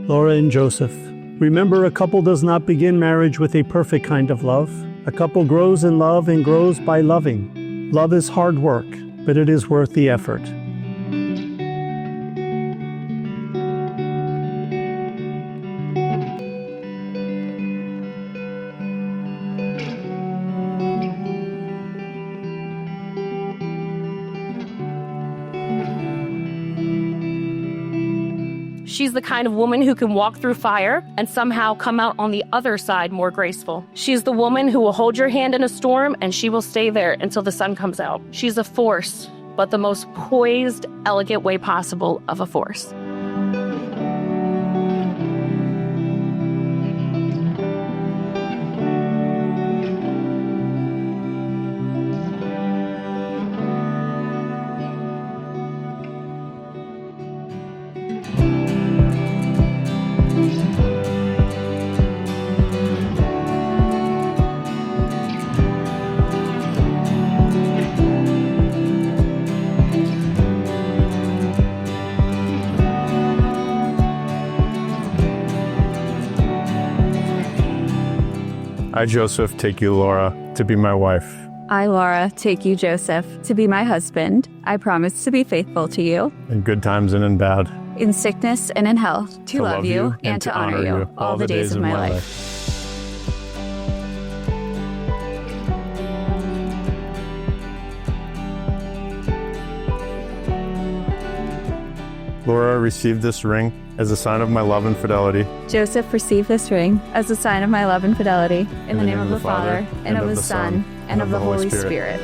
Laura and Joseph. Remember, a couple does not begin marriage with a perfect kind of love. A couple grows in love and grows by loving. Love is hard work, but it is worth the effort. She's the kind of woman who can walk through fire and somehow come out on the other side more graceful. She's the woman who will hold your hand in a storm and she will stay there until the sun comes out. She's a force, but the most poised, elegant way possible of a force. I, Joseph, take you, Laura, to be my wife. I, Laura, take you, Joseph, to be my husband. I promise to be faithful to you. In good times and in bad. In sickness and in health. To love you and to honor you all the days of my life. Laura, receive this ring as a sign of my love and fidelity. Joseph, receive this ring as a sign of my love and fidelity. In the name of the Father, and of the Son, and of the Holy Spirit.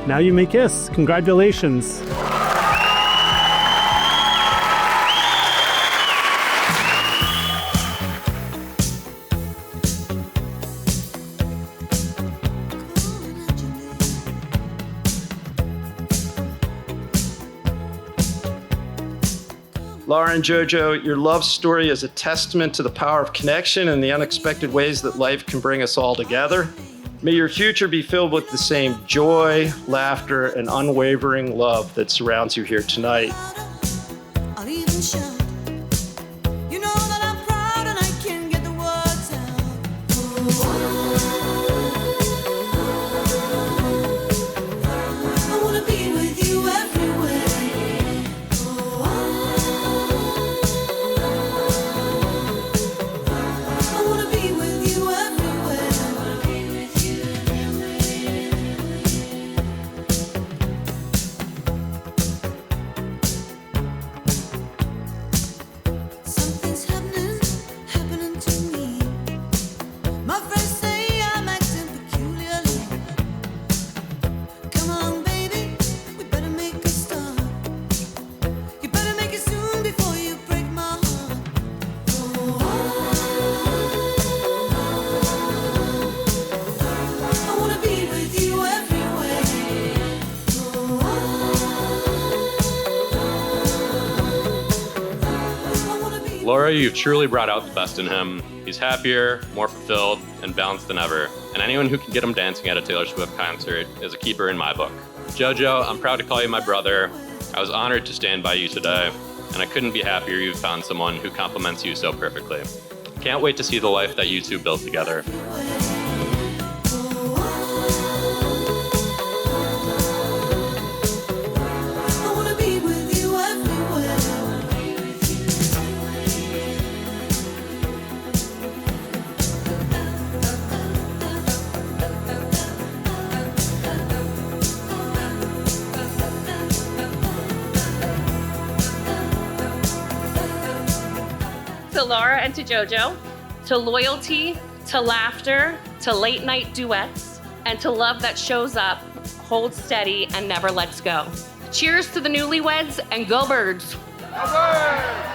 Now you may kiss. Congratulations. Laura and Jojo, your love story is a testament to the power of connection and the unexpected ways that life can bring us all together. May your future be filled with the same joy, laughter, and unwavering love that surrounds you here tonight. Laura, you've truly brought out the best in him. He's happier, more fulfilled, and balanced than ever. And anyone who can get him dancing at a Taylor Swift concert is a keeper in my book. Jojo, I'm proud to call you my brother. I was honored to stand by you today, and I couldn't be happier you've found someone who complements you so perfectly. Can't wait to see the life that you two built together. To Laura and to Jojo, to loyalty, to laughter, to late night duets, and to love that shows up, holds steady, and never lets go. Cheers to the newlyweds, and go birds. Go birds!